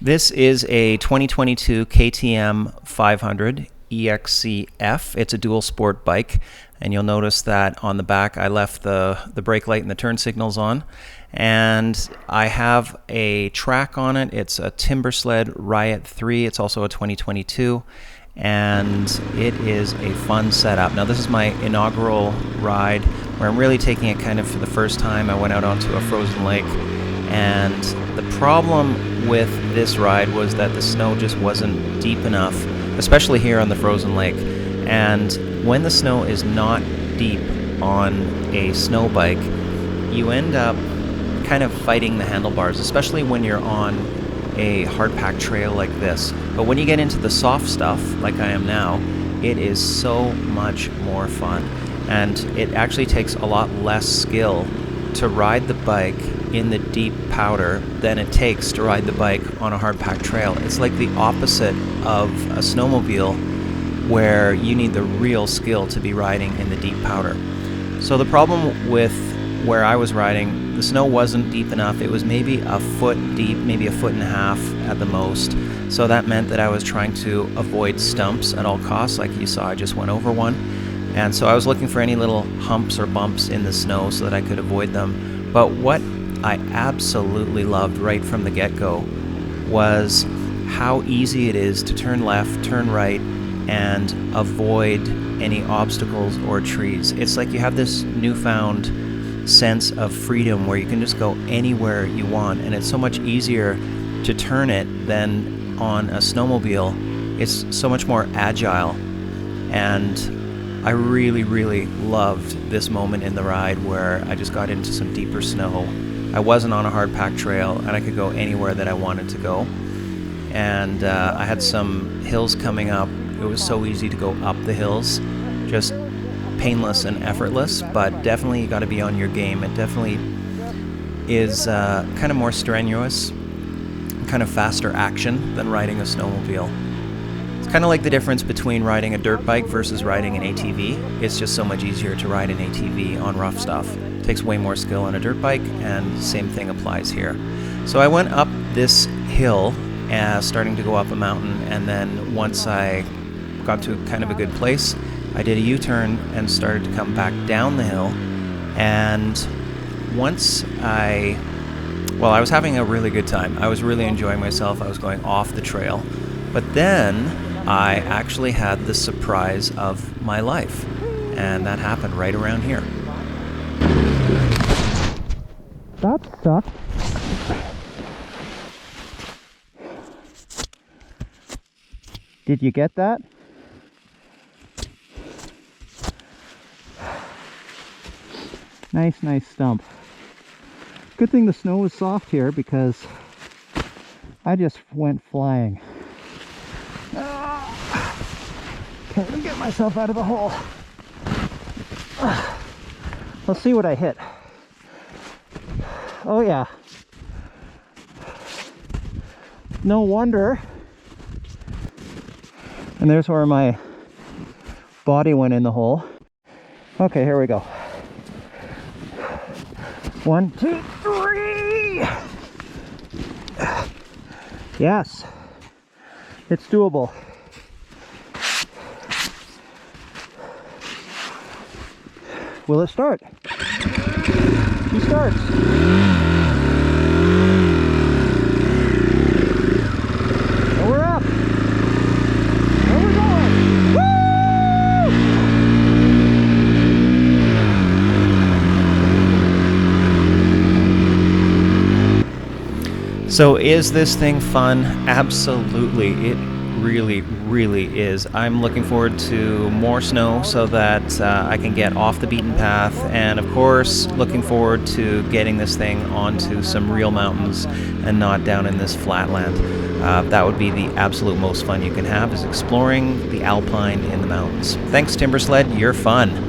This is a 2022 KTM 500 EXC-F. It's a dual sport bike, and you'll notice that on the back I left the brake light and the turn signals on. And I have a track on it. It's a Timbersled Riot 3. It's also a 2022, and it is a fun setup. Now this is my inaugural ride where I'm really taking it kind of for the first time. I went out onto a frozen lake, and the problem with this ride was that the snow just wasn't deep enough, especially here on the frozen lake. And when the snow is not deep on a snow bike, you end up kind of fighting the handlebars, especially when you're on a hard-packed trail like this. But when you get into the soft stuff, like I am now, it is so much more fun. And it actually takes a lot less skill to ride the bike in the deep powder than it takes to ride the bike on a hard-packed trail. It's like the opposite of a snowmobile, where you need the real skill to be riding in the deep powder. So the problem with where I was riding, the snow wasn't deep enough. It was maybe a foot deep, maybe a foot and a half at the most. So that meant that I was trying to avoid stumps at all costs. Like you saw, I just went over one. And so I was looking for any little humps or bumps in the snow so that I could avoid them. But what I absolutely loved right from the get-go was how easy it is to turn left, turn right, and avoid any obstacles or trees. It's like you have this newfound sense of freedom where you can just go anywhere you want, and it's so much easier to turn it than on a snowmobile. It's so much more agile, and I really, really loved this moment in the ride where I just got into some deeper snow. I wasn't on a hard-packed trail, and I could go anywhere that I wanted to go. And I had some hills coming up. It was so easy to go up the hills, just painless and effortless, but definitely you got to be on your game. It definitely is kind of more strenuous, kind of faster action than riding a snowmobile. It's kind of like the difference between riding a dirt bike versus riding an ATV. It's just so much easier to ride an ATV on rough stuff. It takes way more skill on a dirt bike, and same thing applies here. So I went up this hill, starting to go up a mountain, and then once I got to kind of a good place, I did a U-turn and started to come back down the hill. And once I was having a really good time. I was really enjoying myself. I was going off the trail. But then I actually had the surprise of my life, and that happened right around here. That sucked. Did you get that? Nice stump. Good thing the snow was soft here, because I just went flying. Can't even get myself out of the hole. Let's see what I hit. Oh yeah. No wonder. And there's where my body went in the hole. Okay, here we go. 1, 2, 3. Yes, it's doable. Will it start? She starts. And we're up. And we're going. Woo! So is this thing fun? Absolutely. It really is. I'm looking forward to more snow so that I can get off the beaten path, and of course looking forward to getting this thing onto some real mountains and not down in this flatland. That would be the absolute most fun you can have, is exploring the alpine in the mountains. Thanks, Timbersled. You're fun.